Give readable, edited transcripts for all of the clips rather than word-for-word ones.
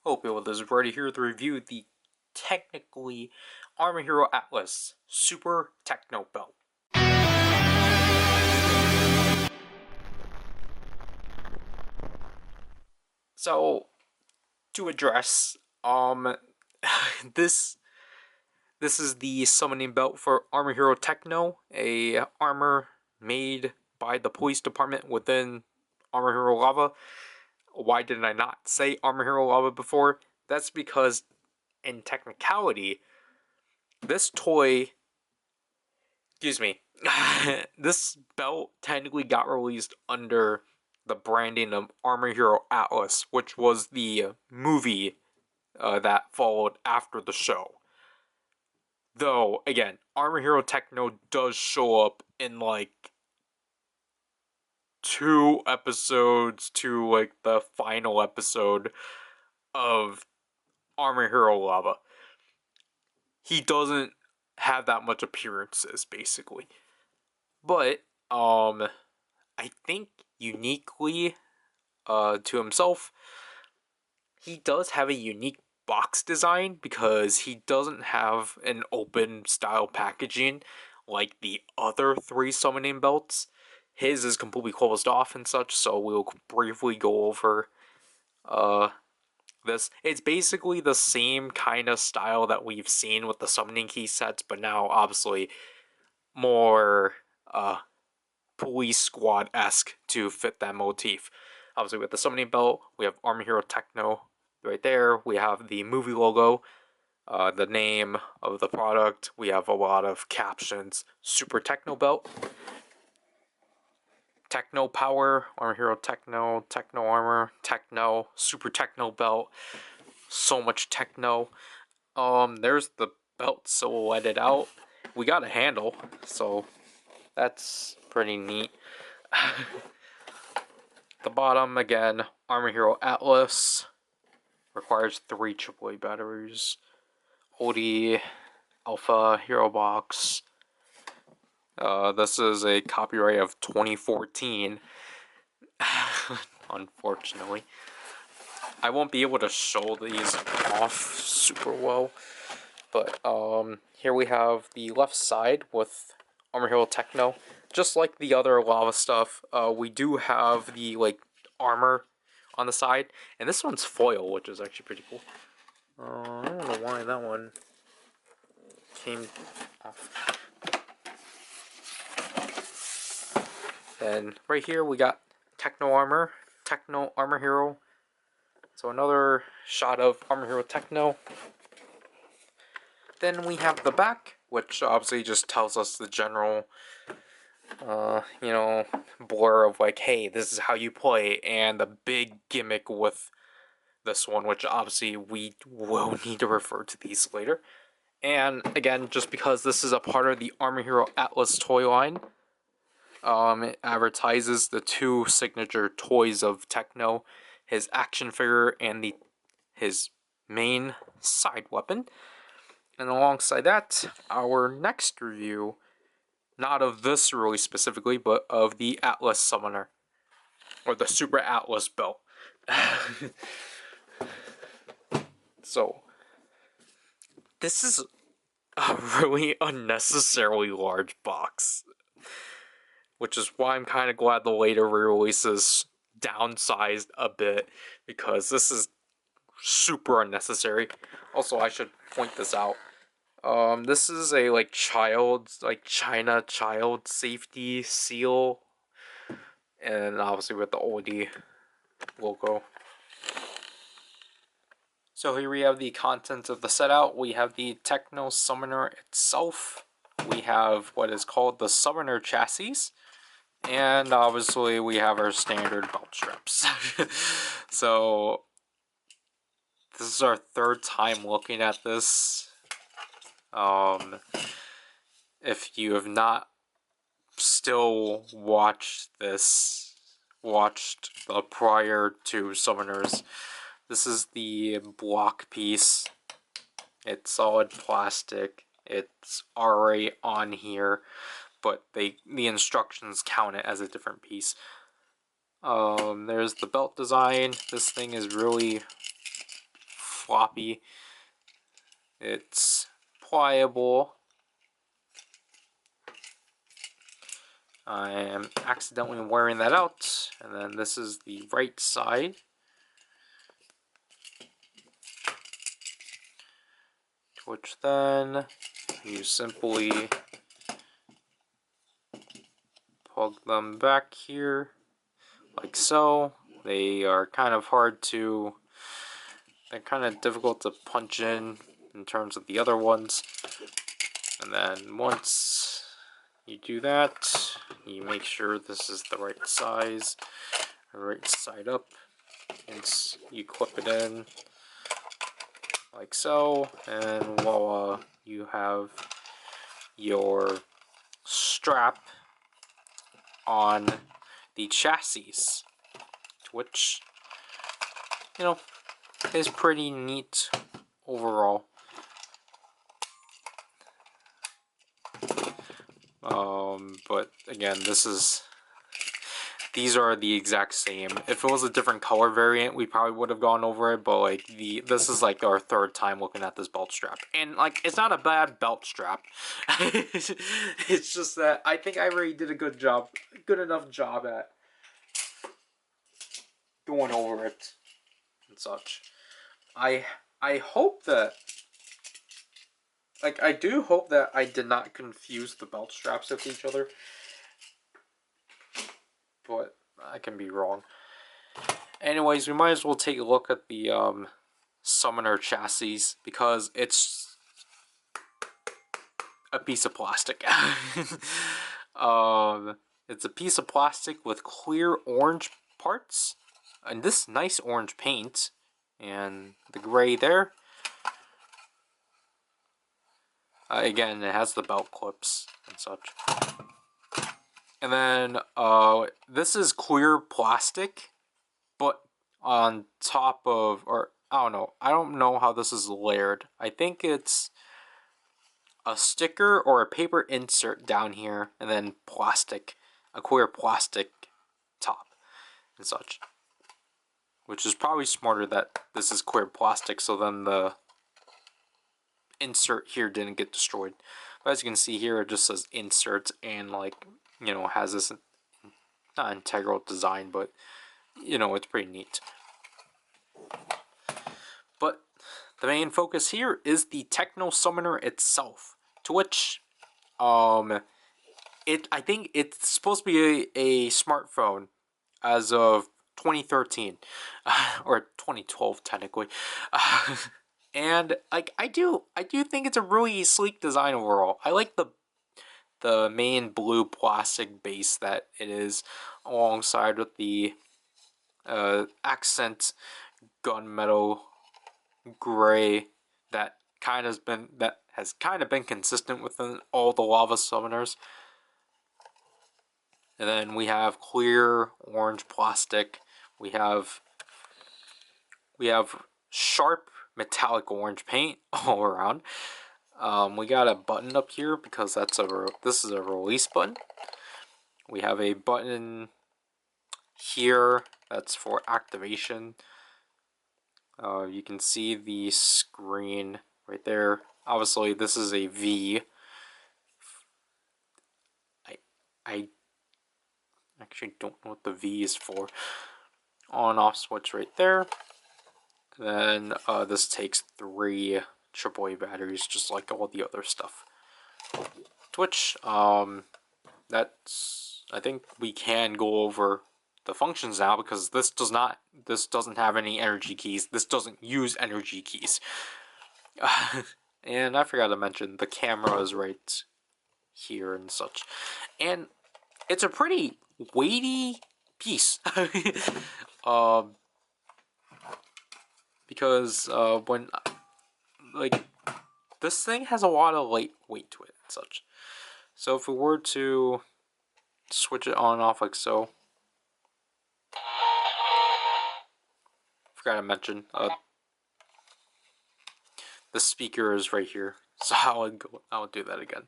Hope you all, this is Ryder here to review the technically Armor Hero Atlas Super Techno Belt. So, to address, this is the summoning belt for Armor Hero Techno, a armor made by the police department within Armor Hero Lava. Why did I not say Armor Hero Lava before? That's because, in technicality, this toy, this belt technically got released under the branding of Armor Hero Atlas, which was the movie that followed after the show. Though, again, Armor Hero Techno does show up in like 2 episodes to like the final episode of Armor Hero Lava. He doesn't have that much appearances, basically. But, I think uniquely to himself, he does have a unique box design because he doesn't have an open style packaging like the other 3 summoning belts. His is completely closed off and such, so we'll briefly go over this. It's basically the same kind of style that we've seen with the summoning key sets, but now obviously more police squad-esque to fit that motif. Obviously with the summoning belt, we have Armor Hero Techno right there. We have the movie logo, the name of the product. We have a lot of captions. Super Techno belt. Techno Power, Armor Hero Techno, Techno Armor, Techno, Super Techno belt. So much Techno. There's the belt silhouetted out. We got a handle, so that's pretty neat. The bottom, again, Armor Hero Atlas. Requires 3 AAA batteries. OD, Alpha, Hero Box. This is a copyright of 2014. Unfortunately. I won't be able to show these off super well. But, here we have the left side with Armor Hero Techno. Just like the other lava stuff, we do have the, like, armor on the side. And this one's foil, which is actually pretty cool. I don't know why that one came off. Then right here we got Techno Armor, Techno Armor Hero. So another shot of Armor Hero Techno. Then we have the back, which obviously just tells us the general, blur of like, hey, this is how you play, and the big gimmick with this one, which obviously we will need to refer to these later. And again, just because this is a part of the Armor Hero Atlas toy line, it advertises the 2 signature toys of Techno, his action figure and his main side weapon. And alongside that, our next review, not of this really specifically, but of the Atlas Summoner, or the Super Atlas belt. So, this is a really unnecessarily large box, which is why I'm kind of glad the later re-releases downsized a bit, because this is super unnecessary. Also, I should point this out. This is a China child safety seal, and obviously with the OD logo. So here we have the contents of the set out. We have the Techno Summoner itself. We have what is called the Summoner chassis. And obviously we have our standard belt straps. So this is our 3rd time looking at this. If you have not still watched the prior 2 summoners, this is the block piece. It's solid plastic. It's already on here, but the instructions count it as a different piece. There's the belt design. This thing is really floppy. It's pliable. I am accidentally wearing that out, and then this is the right side, which then you simply plug them back here like so. They are kind of hard to, they're kind of difficult to punch in terms of the other ones. And then once you do that, you make sure this is the right size, right side up, and you clip it in like so, and voila, you have your strap on the chassis, which, you know, is pretty neat overall. But again, these are the exact same. If it was a different color variant, we probably would have gone over it, but like this is like our third time looking at this belt strap. And like, it's not a bad belt strap. It's just that I think I already did a good enough job at going over it and such. I hope that, like, I do hope that I did not confuse the belt straps with each other, but I can be wrong. Anyways, we might as well take a look at the Summoner chassis, because it's a piece of plastic. It's a piece of plastic with clear orange parts, and this nice orange paint, and the gray there. Again, it has the belt clips and such. And then this is clear plastic, but on top of, or I don't know how this is layered. I think it's a sticker or a paper insert down here, and then plastic, a clear plastic top and such. Which is probably smarter that this is clear plastic, so then the insert here didn't get destroyed. But as you can see here, it just says insert, and like, you know, has this not integral design, but you know, it's pretty neat. But the main focus here is the Techno Summoner itself, to which I think it's supposed to be a smartphone as of 2013 or 2012 technically. And like, I do think it's a really sleek design overall. I like the main blue plastic base that it is, alongside with the accent gunmetal gray that has kind of been consistent within all the lava summoners. And then we have clear orange plastic. We have sharp metallic orange paint all around. We got a button up here because this is a release button. We have a button here that's for activation. You can see the screen right there. Obviously, this is a V. I actually don't know what the V is for. On off switch right there. Then this takes 3 AAA batteries, just like all the other stuff. Twitch, that's, I think we can go over the functions now, because this doesn't have any energy keys. This doesn't use energy keys. And I forgot to mention, the camera is right here and such. And it's a pretty weighty piece. Because when, like, this thing has a lot of weight to it and such. So if we were to switch it on and off like so, forgot to mention, the speaker is right here, so I'll do that again.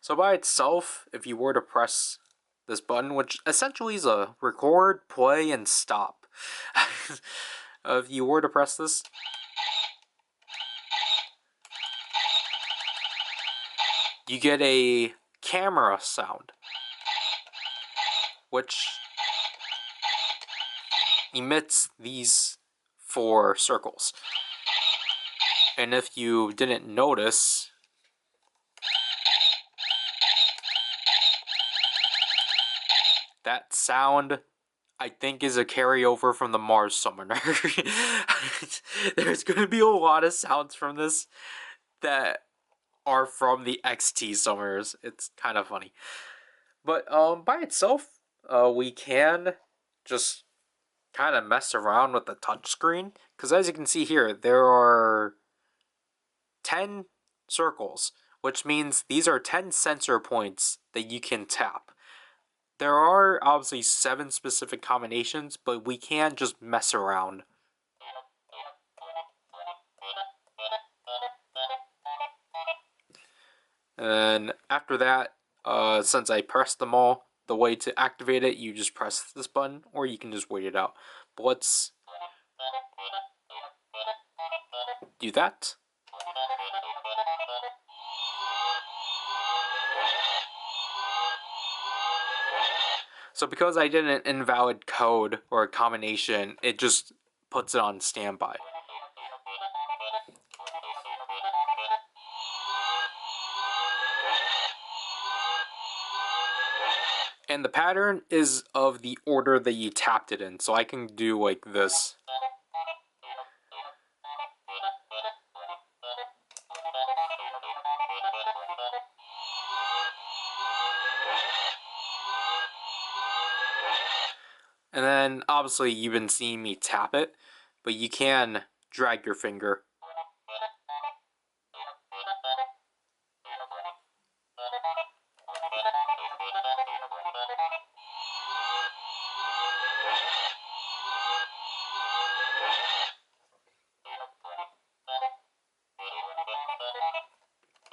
So by itself, if you were to press this button, which essentially is a record, play, and stop, If you were to press this, you get a camera sound, which emits these 4 circles. And if you didn't notice, that sound, I think, is a carryover from the Mars Summoner. There's going to be a lot of sounds from this that are from the XT Summoners. It's kind of funny. But by itself, we can just kind of mess around with the touchscreen. Because as you can see here, there are 10 circles, which means these are 10 sensor points that you can tap. There are obviously 7 specific combinations, but we can just mess around. And after that, since I pressed them all, the way to activate it, you just press this button, or you can just wait it out. But let's do that. So because I did an invalid code or a combination, it just puts it on standby. And the pattern is of the order that you tapped it in, so I can do like this. And then obviously you've been seeing me tap it, but you can drag your finger.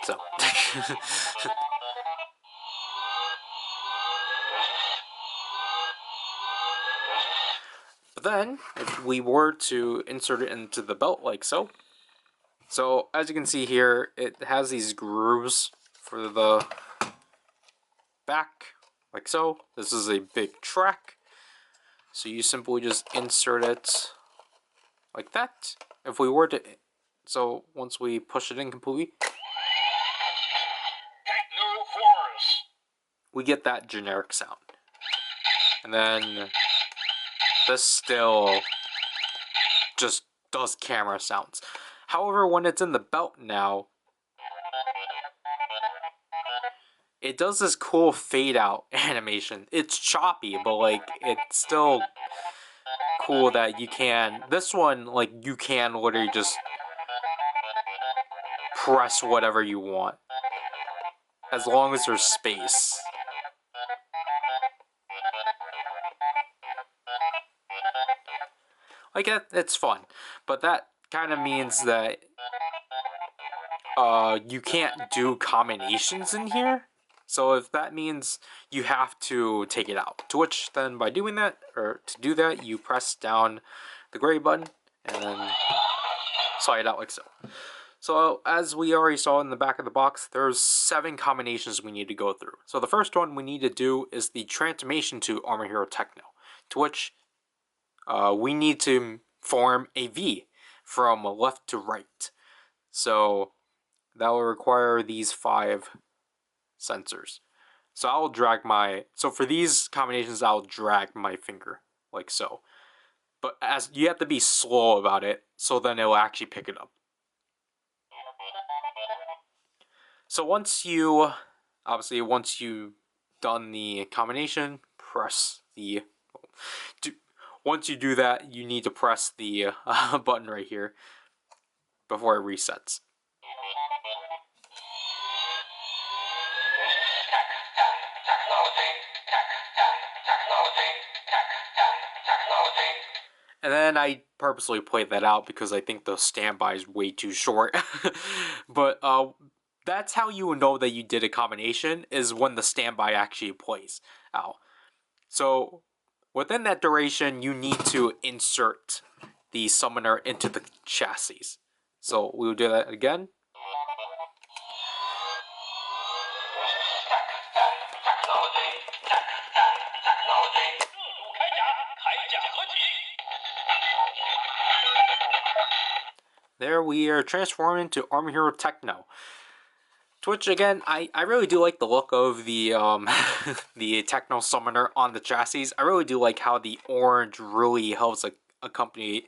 So but then if we were to insert it into the belt like so, as you can see here, it has these grooves for the back like so. This is a big track, so you simply just insert it like that. If we were to, so once we push it in completely, we get that generic sound. And then this still just does camera sounds. However, when it's in the belt now, it does this cool fade out animation. It's choppy, but like it's still cool that you can, this one, like you can literally just press whatever you want as long as there's space. Like it's fun, but that kind of means that you can't do combinations in here. So if that means you have to take it out, to which then by doing that, or to do that, you press down the gray button and then slide it out like so. So as we already saw in the back of the box, there's 7 combinations we need to go through. So the first one we need to do is the transformation to Armor Hero Techno, to which we need to form a V from left to right. So that will require these 5 sensors. So I'll drag my, so for these combinations I'll drag my finger like so. But as you have to be slow about it, so then it'll actually pick it up. So once you've done the combination, press the, once you do that, you need to press the button right here before it resets. And then I purposely played that out because I think the standby is way too short. But that's how you know that you did a combination, is when the standby actually plays out. So within that duration, you need to insert the summoner into the chassis. So we will do that again. There we are transformed into Army Hero Techno. To which again, I really do like the look of the the Techno Summoner on the chassis. I really do like how the orange really helps accompany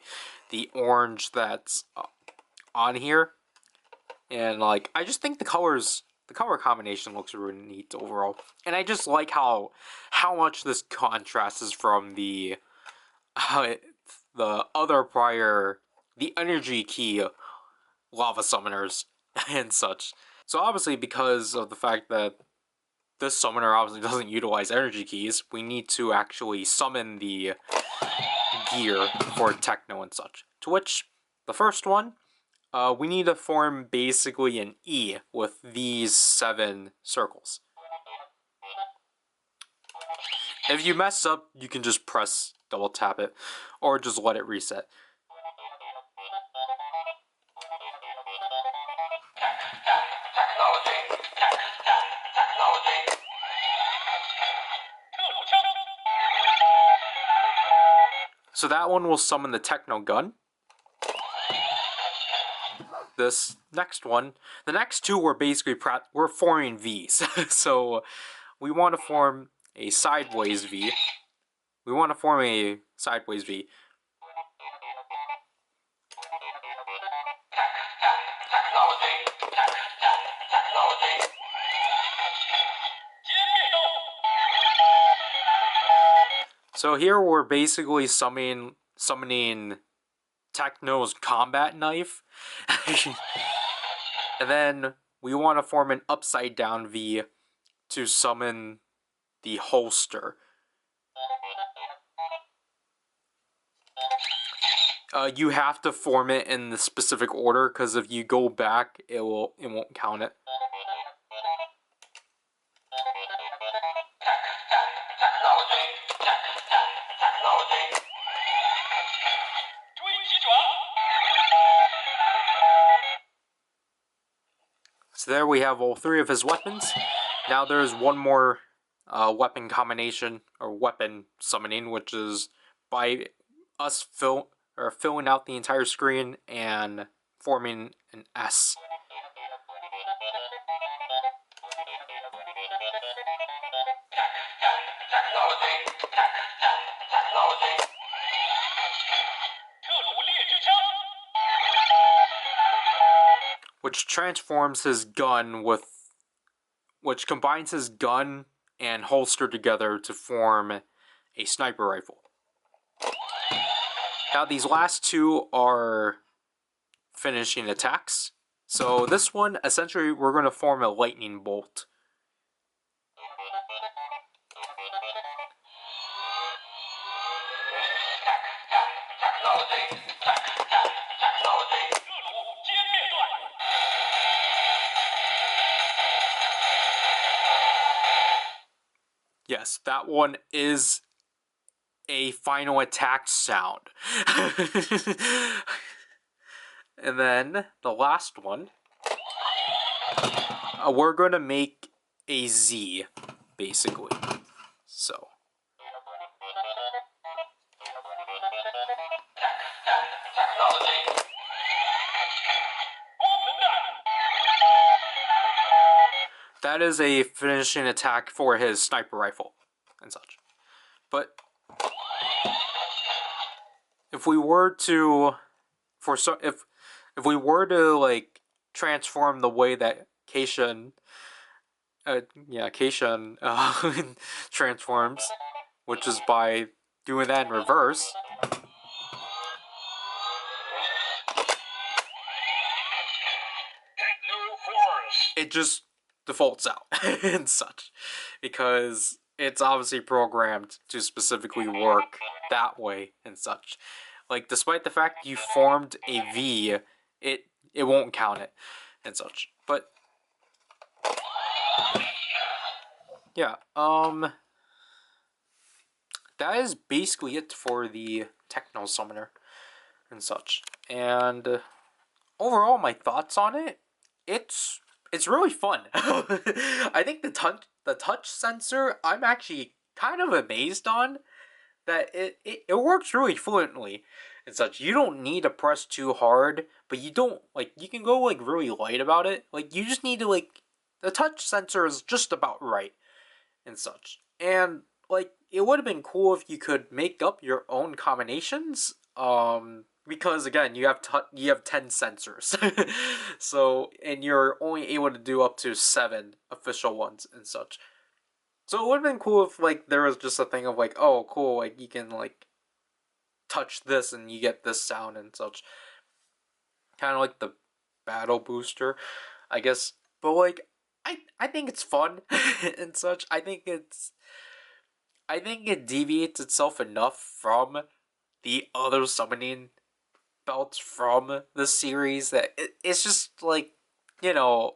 the orange that's on here. And like, I just think the color combination looks really neat overall. And I just like how much this contrasts from the other prior, the energy key lava summoners and such. So obviously, because of the fact that this summoner obviously doesn't utilize energy keys, we need to actually summon the gear for Techno and such. To which, the first one, we need to form basically an E with these 7 circles. If you mess up, you can just press double tap it, or just let it reset. So that one will summon the Techno Gun. This next one, the next 2 were basically we're forming V's. So we want to form a sideways V. We want to form a sideways V. So here we're basically summoning Techno's combat knife. And then we want to form an upside down V to summon the holster. You have to form it in the specific order, because if you go back, it won't count it. So there we have all 3 of his weapons. Now there's one more weapon combination, or weapon summoning, which is by us filling out the entire screen and forming an S. Which transforms his gun which combines his gun and holster together to form a sniper rifle. Now these last 2 are finishing attacks. So this one, essentially, we're going to form a lightning bolt. Yes, that one is a final attack sound. And then the last one, we're going to make a Z, basically. So. That is a finishing attack for his sniper rifle and such. But if we were to, if we were to like transform the way that Keishan transforms, which is by doing that in reverse, it just defaults out and such, because it's obviously programmed to specifically work that way and such. Like, despite the fact you formed a V, it won't count it and such. But yeah, that is basically it for the Techno Summoner and such. And overall, my thoughts on it, it's it's really fun. I think the touch sensor, I'm actually kind of amazed on that it works really fluently and such. You don't need to press too hard, but you don't like you can go like really light about it. Like you just need to like the touch sensor is just about right and such. And like it would have been cool if you could make up your own combinations. Because again, you have 10 sensors. So and you're only able to do up to 7 official ones and such. So it would have been cool if like there was just a thing of like, oh cool, like you can like touch this and you get this sound and such. Kind of like the battle booster, I guess. But like I think it's fun and such. I think it deviates itself enough from the other summoning belts from the series that it's just like, you know,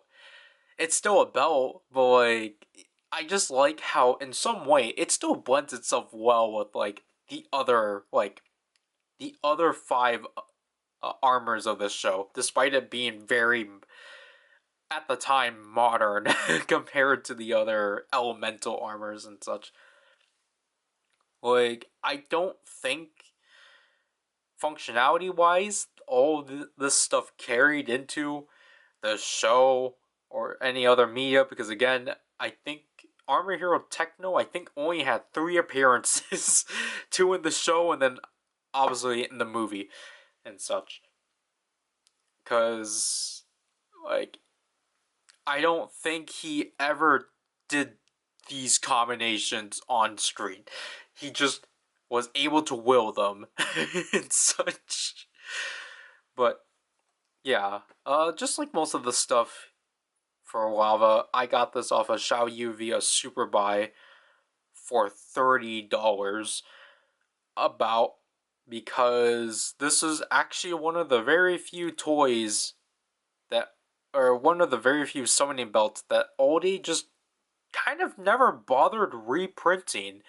it's still a belt, but like I just like how in some way it still blends itself well with like the other 5 armors of this show, despite it being very at the time modern compared to the other elemental armors and such. Like I don't think functionality wise all this stuff carried into the show or any other media, because again I think Armor Hero Techno I think only had 3 appearances, 2 in the show and then obviously in the movie and such, because like I don't think he ever did these combinations on screen. He just was able to will them and such. But yeah, just like most of the stuff for Lava, I got this off of Xiaoyu via Super Buy for $30 about, because this is actually one of the very few toys that, or one of the very few summoning belts that Aldi just kind of never bothered reprinting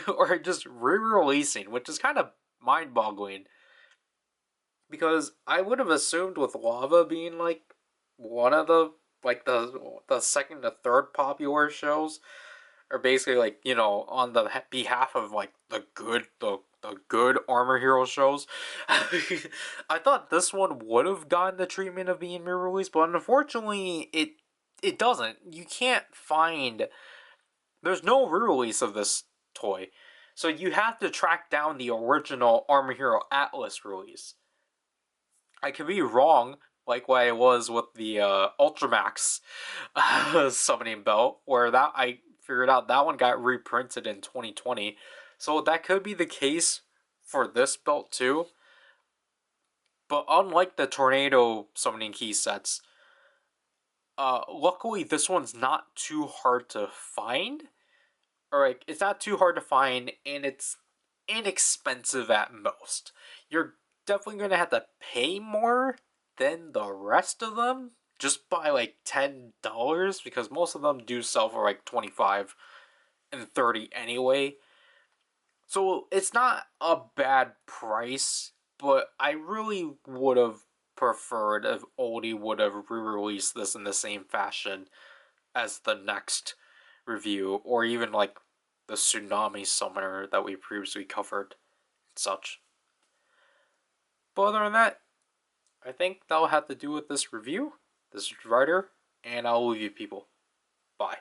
or just re-releasing, which is kind of mind-boggling. Because I would have assumed with Lava being like one of the like the second to third popular shows, or basically like, you know, on the behalf of like the good Armor Hero shows. I thought this one would have gotten the treatment of being re-released, but unfortunately it doesn't. You can't find, there's no re-release of this toy. So you have to track down the original Armor Hero Atlas release. I could be wrong, like what I was with the Ultramax summoning belt, where that I figured out that one got reprinted in 2020. So that could be the case for this belt too. But unlike the Tornado summoning key sets, luckily this one's not too hard to find. Or like it's not too hard to find, and it's inexpensive at most. You're definitely gonna have to pay more than the rest of them just by like $10, because most of them do sell for like 25 and 30 anyway. So it's not a bad price, but I really would have preferred if Oldie would have re-released this in the same fashion as the next review, or even like the Tsunami Summoner that we previously covered and such. But other than that, I think that'll have to do with this review. This is Ryder, and I'll leave you people. Bye.